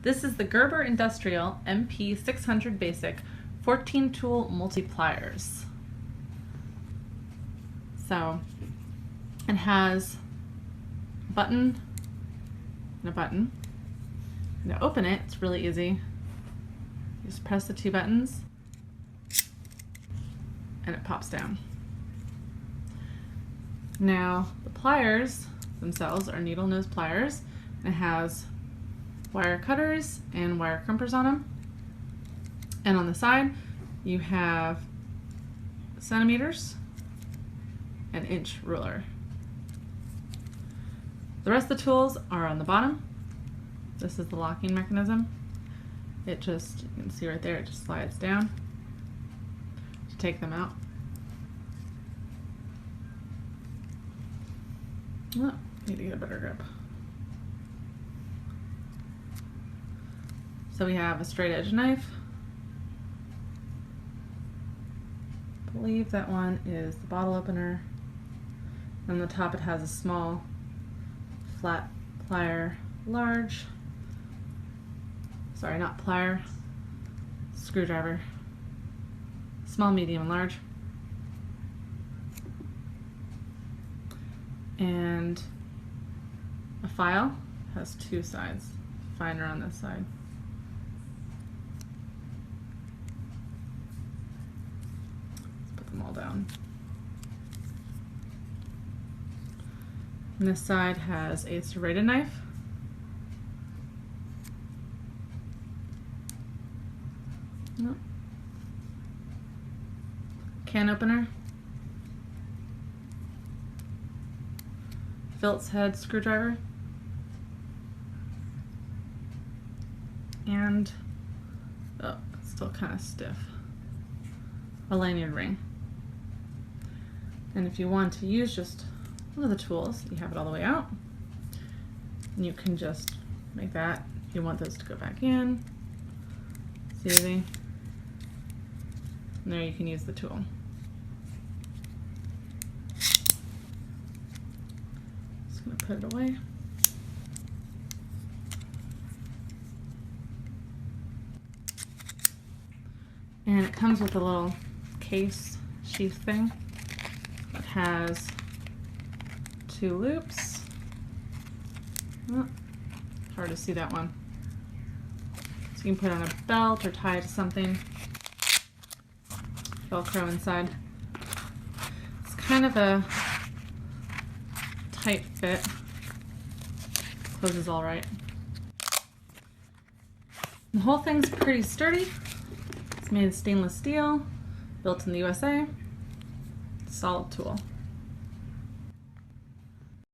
This is the Gerber Industrial MP600 Basic 14 tool multi-pliers. So it has a button and a button. And to open it, it's really easy. You just press the two buttons and it pops down. Now the pliers themselves are needle nose pliers. It has wire cutters and wire crimpers on them. And on the side you have centimeters and inch ruler. The rest of the tools are on the bottom. This is the locking mechanism. It just, you can see right there, it just slides down to take them out. Oh, need to get a better grip. So we have a straight edge knife. I believe that one is the bottle opener. On the top it has a small flat plier, large, sorry, not plier, screwdriver, small, medium, and large. And a file has two sides, finer on this side. Let's put them all down. And this side has a serrated knife. No. Can opener. Phillips head screwdriver. And, oh, it's still kind of stiff, a lanyard ring. And if you want to use just one of the tools, you have it all the way out. And you can just make that, if you want those to go back in, it's easy. And there you can use the tool. Just gonna put it away. And it comes with a little case sheath thing that has two loops. Oh, hard to see that one. So you can put on a belt or tie it to something. Velcro inside. It's kind of a tight fit. Closes all right. The whole thing's pretty sturdy. It's made of stainless steel, built in the USA. Solid tool.